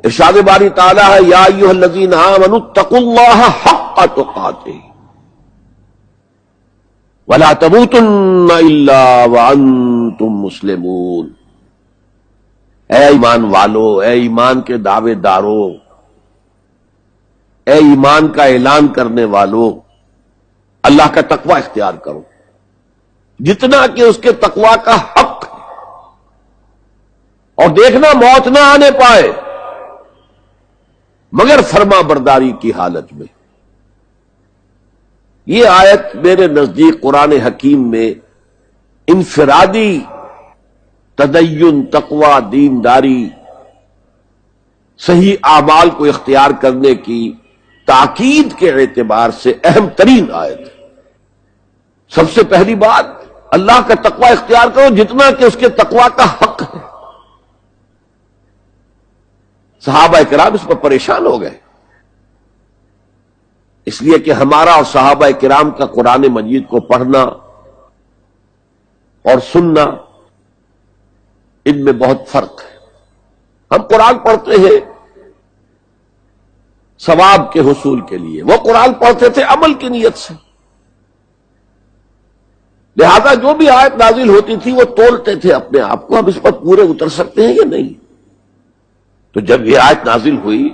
ارشاد باری تعالیٰ ہے یا ایھا الذین آمنوا اتقوا اللہ حق تقاتہ ولا تموتن الا وانتم مسلمون۔ اے ایمان والو، اے ایمان کے دعوے دارو، اے ایمان کا اعلان کرنے والو، اللہ کا تقوی اختیار کرو جتنا کہ اس کے تقوی کا حق ہے، اور دیکھنا موت نہ آنے پائے مگر فرما برداری کی حالت میں۔ یہ آیت میرے نزدیک قرآن حکیم میں انفرادی تدین، تقوی، دینداری، صحیح اعمال کو اختیار کرنے کی تاکید کے اعتبار سے اہم ترین آیت ہے۔ سب سے پہلی بات، اللہ کا تقوی اختیار کرو جتنا کہ اس کے تقوی کا حق ہے۔ صحابہ کرام اس پر پریشان ہو گئے، اس لیے کہ ہمارا اور صحابہ کرام کا قرآن مجید کو پڑھنا اور سننا، ان میں بہت فرق ہے۔ ہم قرآن پڑھتے ہیں ثواب کے حصول کے لیے، وہ قرآن پڑھتے تھے عمل کی نیت سے، لہذا جو بھی آیت نازل ہوتی تھی وہ تولتے تھے اپنے آپ کو، ہم اس پر پورے اتر سکتے ہیں یا نہیں۔ تو جب یہ آیت نازل ہوئی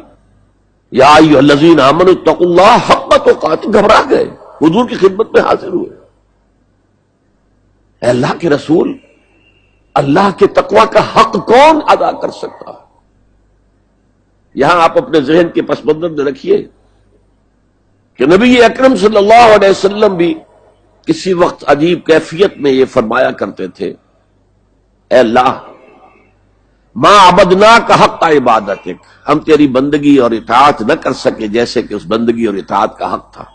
یا ایھا الذین آمنوا اتقوا اللہ حق تقاتہ، گھبرا گئے، حضور کی خدمت میں حاضر ہوئے۔ اے اللہ کے رسول، اللہ کے تقوی کا حق کون ادا کر سکتا ہے؟ یہاں آپ اپنے ذہن کے پس منظر میں رکھیے کہ نبی اکرم صلی اللہ علیہ وسلم بھی کسی وقت عجیب کیفیت میں یہ فرمایا کرتے تھے، اے اللہ ما عبدناک حق عبادتک، ہم تیری بندگی اور اطاعت نہ کر سکے جیسے کہ اس بندگی اور اطاعت کا حق تھا،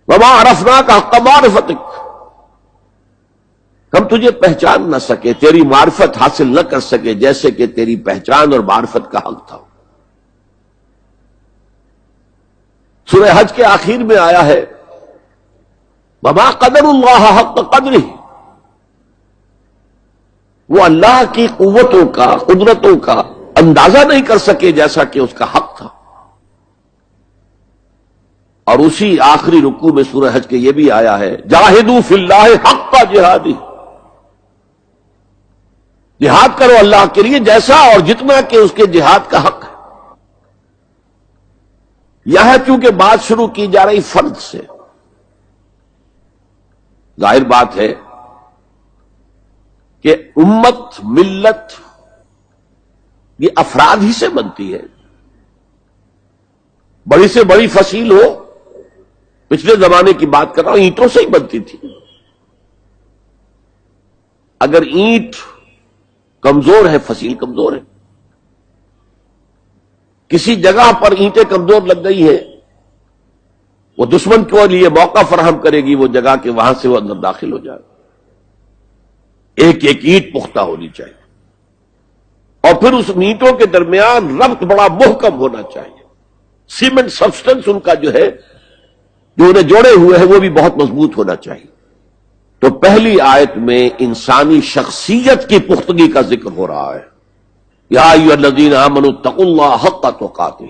وما عرفناک حق معرفتک، ہم تجھے پہچان نہ سکے، تیری معرفت حاصل نہ کر سکے جیسے کہ تیری پہچان اور معرفت کا حق تھا۔ سورہ حج کے آخر میں آیا ہے وما قدر اللہ حق قدرہ، وہ اللہ کی قوتوں کا، قدرتوں کا اندازہ نہیں کر سکے جیسا کہ اس کا حق تھا۔ اور اسی آخری رکوع میں سورہ حج کے یہ بھی آیا ہے جاہدوا فی اللہ حق جہادہ، جہاد کرو اللہ کے لیے جیسا اور جتنا کہ اس کے جہاد کا حق ہے۔ یہاں چونکہ بات شروع کی جا رہی فرد سے، ظاہر بات ہے کہ امت، ملت یہ افراد ہی سے بنتی ہے۔ بڑی سے بڑی فصیل ہو، پچھلے زمانے کی بات کر رہا ہوں، اینٹوں سے ہی بنتی تھی۔ اگر اینٹ کمزور ہے، فصیل کمزور ہے، کسی جگہ پر اینٹیں کمزور لگ گئی ہیں، وہ دشمن کے لیے موقع فراہم کرے گی وہ جگہ کہ وہاں سے وہ اندر داخل ہو جائے۔ ایک ایک اینٹ پختہ ہونی چاہیے، اور پھر اس اینٹوں کے درمیان ربط بڑا محکم ہونا چاہیے، سیمنٹ سبسٹنس ان کا جو ہے، جو انہیں جوڑے ہوئے ہیں، وہ بھی بہت مضبوط ہونا چاہیے۔ تو پہلی آیت میں انسانی شخصیت کی پختگی کا ذکر ہو رہا ہے، یا ایھا الذین آمنوا اتقوا اللہ حق تقاتہ۔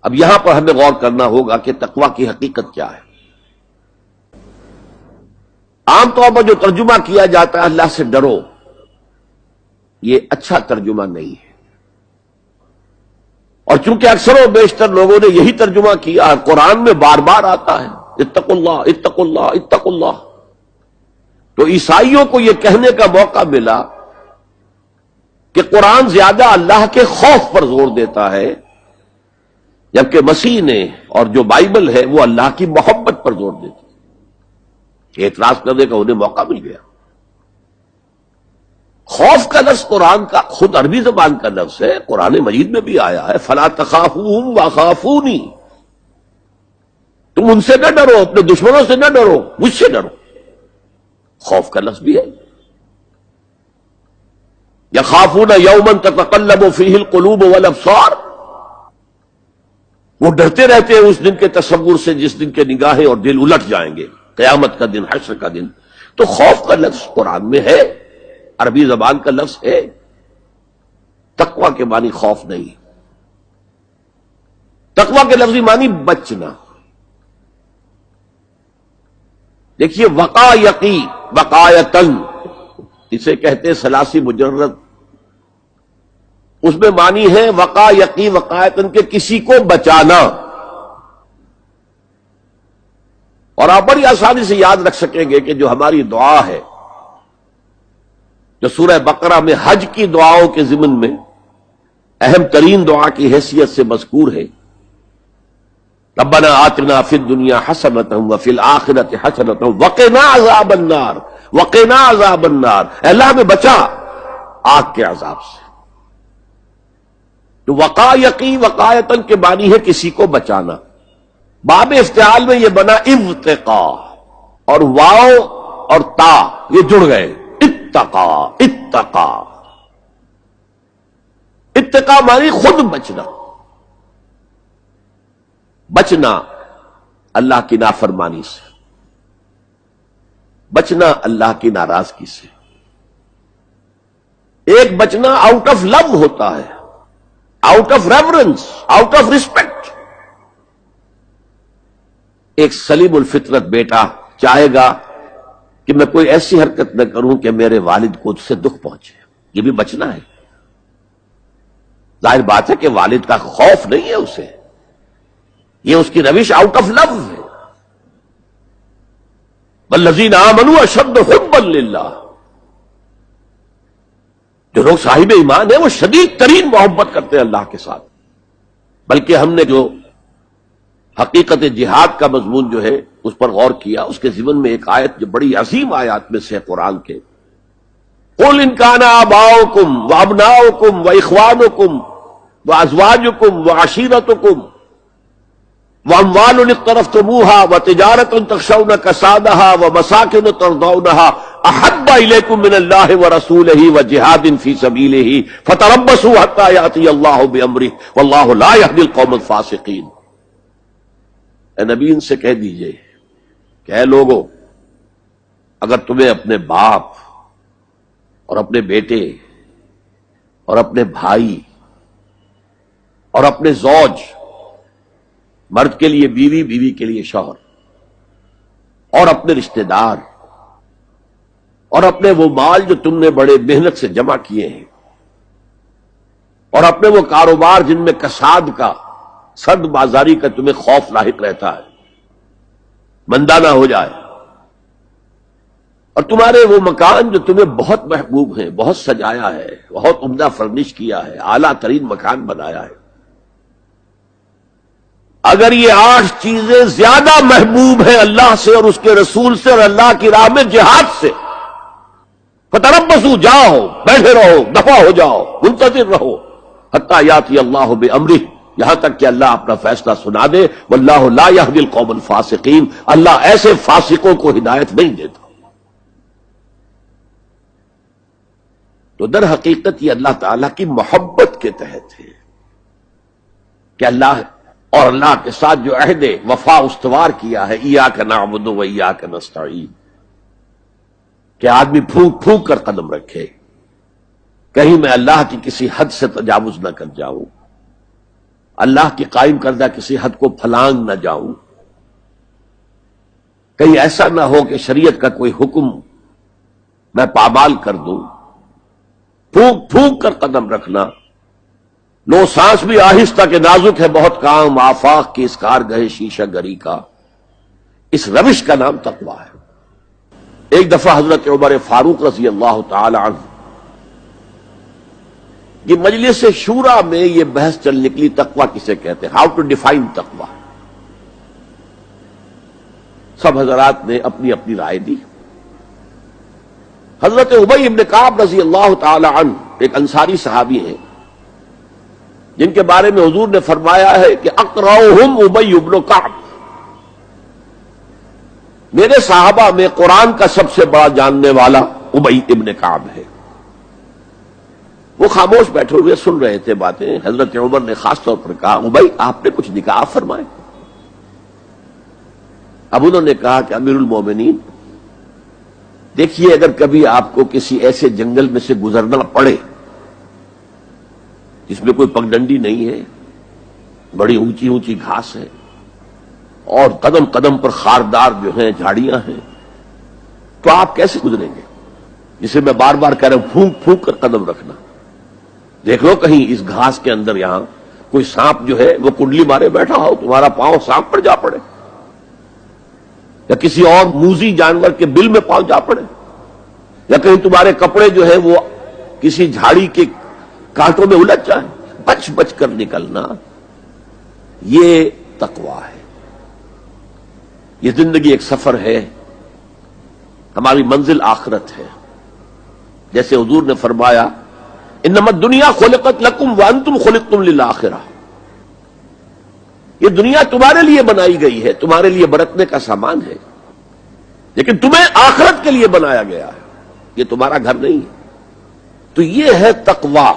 اب یہاں پر ہمیں غور کرنا ہوگا کہ تقوی کی حقیقت کیا ہے۔ عام طور پر جو ترجمہ کیا جاتا ہے اللہ سے ڈرو، یہ اچھا ترجمہ نہیں ہے، اور چونکہ اکثر و بیشتر لوگوں نے یہی ترجمہ کیا ہے، قرآن میں بار بار آتا ہے اتقوا اللہ اتقوا اللہ اتقوا اللہ، تو عیسائیوں کو یہ کہنے کا موقع ملا کہ قرآن زیادہ اللہ کے خوف پر زور دیتا ہے، جبکہ مسیح نے اور جو بائبل ہے وہ اللہ کی محبت پر زور دیتی ہے۔ اعتراض کرنے کا انہیں موقع مل گیا۔ خوف کا لفظ قرآن کا خود عربی زبان کا لفظ ہے، قرآن مجید میں بھی آیا ہے فلا تخافوہم وخافونی، تم ان سے نہ ڈرو، اپنے دشمنوں سے نہ ڈرو، مجھ سے ڈرو۔ خوف کا لفظ بھی ہے۔ یخافون یوما تتقلب فیہ القلوب والابصار، وہ ڈرتے رہتے ہیں اس دن کے تصور سے جس دن کے نگاہیں اور دل الٹ جائیں گے، قیامت کا دن، حشر کا دن۔ تو خوف کا لفظ قرآن میں ہے، عربی زبان کا لفظ ہے، تقوی کے معنی خوف نہیں. تقوی کے لفظی معنی بچنا. دیکھیے وقایقی وقایتن اسے کہتے ہیں ثلاثی مجرد. اس میں معنی ہے وقایقی وقایتن کے کسی کو بچانا. اور آپ بڑی آسانی سے یاد رکھ سکیں گے کہ جو ہماری دعا ہے جو سورہ بقرہ میں حج کی دعاؤں کے ضمن میں اہم ترین دعا کی حیثیت سے مذکور ہے، ربنا آتنا فی الدنیا حسنۃ وفی الآخرۃ حسنۃ وقنا عذاب النار وقنا عذاب النار. اے اللہ ہمیں بچا آگ کے عذاب سے. تو وقایقی وقایتن کے معنی ہے کسی کو بچانا. باب افتعال میں یہ بنا ابتقا، اور واو اور تا یہ جڑ گئے. اتقا اتقا اتقا معنی خود بچنا. بچنا اللہ کی نافرمانی سے، بچنا اللہ کی ناراضگی سے. ایک بچنا آؤٹ آف لو ہوتا ہے، out of reverence, out of respect. ایک سلیم الفطرت بیٹا چاہے گا کہ میں کوئی ایسی حرکت نہ کروں کہ میرے والد کو اس سے دکھ پہنچے. یہ بھی بچنا ہے. ظاہر بات ہے کہ والد کا خوف نہیں ہے اسے، یہ اس کی روش آؤٹ آف لو ہے. والذین آمنوا اشد حبا للہ. جو لوگ صاحب ایمان ہیں وہ شدید ترین محبت کرتے ہیں اللہ کے ساتھ. بلکہ ہم نے جو حقیقت جہاد کا مضمون جو ہے اس پر غور کیا، اس کے ضمن میں ایک آیت جو بڑی عظیم آیات میں سے قرآن کے، قل ان کان آباؤکم وابناؤکم واخوانکم وازواجکم وعشیرتکم واموال اقترفتموها وتجارۃ تخشون کسادها ومساکن ترضونها احب الیکم من اللہ ورسولہ وجہاد فی سبیلہ فتربصوا حتی یأتی اللہ بامرہ واللہ لا یہدی القوم الفاسقین. اے نبی ان سے کہہ دیجئے کہ اے لوگو، اگر تمہیں اپنے باپ اور اپنے بیٹے اور اپنے بھائی اور اپنے زوج، مرد کے لیے بیوی، بیوی کے لیے شوہر، اور اپنے رشتہ دار اور اپنے وہ مال جو تم نے بڑے محنت سے جمع کیے ہیں، اور اپنے وہ کاروبار جن میں کساد کا، سرد بازاری کا تمہیں خوف لاحق رہتا ہے، مندہ نہ ہو جائے، اور تمہارے وہ مکان جو تمہیں بہت محبوب ہیں، بہت سجایا ہے، بہت عمدہ فرنش کیا ہے، اعلیٰ ترین مکان بنایا ہے، اگر یہ 8 چیزیں زیادہ محبوب ہیں اللہ سے اور اس کے رسول سے اور اللہ کی راہ میں جہاد سے، فتربصوا، جاؤ، بیٹھے رہو، دفع ہو جاؤ، منتظر رہو، حتی یاتی اللہ بامرہ، یہاں تک کہ اللہ اپنا فیصلہ سنا دے. واللہ لا یہدی القوم الفاسقین، اللہ ایسے فاسقوں کو ہدایت نہیں دیتا. تو در حقیقت یہ اللہ تعالیٰ کی محبت کے تحت ہے کہ اللہ اور اللہ کے ساتھ جو عہد وفا استوار کیا ہے، ایاک نعبد و ایاک نستعین، کہ آدمی پھونک پھونک کر قدم رکھے، کہیں میں اللہ کی کسی حد سے تجاوز نہ کر جاؤں، اللہ کی قائم کردہ کسی حد کو پھلانگ نہ جاؤں، کہیں ایسا نہ ہو کہ شریعت کا کوئی حکم میں پامال کر دوں. پھونک پھونک کر قدم رکھنا، لو سانس بھی آہستہ کہ نازک ہے بہت کام، آفاق کی اس کارگہ شیشہ گری کا، اس روش کا نام تقویٰ ہے. ایک دفعہ حضرت عمر فاروق رضی اللہ تعالی عنہ یہ مجلس شورا میں یہ بحث چل نکلی، تقویٰ کسے کہتے ہیں، ہاؤ ٹو ڈیفائن تقویٰ. سب حضرات نے اپنی اپنی رائے دی. حضرت ابی بن کعب رضی اللہ تعالی عنہ ایک انصاری صحابی ہیں جن کے بارے میں حضور نے فرمایا ہے کہ اقرؤہم ابی بن کعب، میرے صحابہ میں قرآن کا سب سے بڑا جاننے والا ابی ابن کعب ہے. وہ خاموش بیٹھے ہوئے سن رہے تھے باتیں. حضرت عمر نے خاص طور پر کہا ابی آپ نے کچھ نکاح فرمائے. اب انہوں نے کہا کہ امیر المومنین دیکھیے، اگر کبھی آپ کو کسی ایسے جنگل میں سے گزرنا پڑے اس میں کوئی پگڈنڈی نہیں ہے، بڑی اونچی اونچی گھاس ہے اور قدم قدم پر خاردار جو ہیں جھاڑیاں ہیں، تو آپ کیسے گزریں گے؟ جسے میں بار بار کہہ رہا ہوں، پھونک پھونک کر قدم رکھنا. دیکھ لو کہیں اس گھاس کے اندر یہاں کوئی سانپ جو ہے وہ کنڈلی مارے بیٹھا ہو، تمہارا پاؤں سانپ پر جا پڑے، یا کسی اور موذی جانور کے بل میں پاؤں جا پڑے، یا کہیں تمہارے کپڑے جو ہے وہ کسی جھاڑی کے کانٹوں میں الجھ جائیں. بچ بچ کر نکلنا، یہ تقویٰ ہے. یہ زندگی ایک سفر ہے، ہماری منزل آخرت ہے. جیسے حضور نے فرمایا انما الدنیا خلقت لکم وانتم خلقتم للآخرہ، یہ دنیا تمہارے لیے بنائی گئی ہے، تمہارے لیے برتنے کا سامان ہے، لیکن تمہیں آخرت کے لیے بنایا گیا ہے، یہ تمہارا گھر نہیں ہے. تو یہ ہے تقویٰ.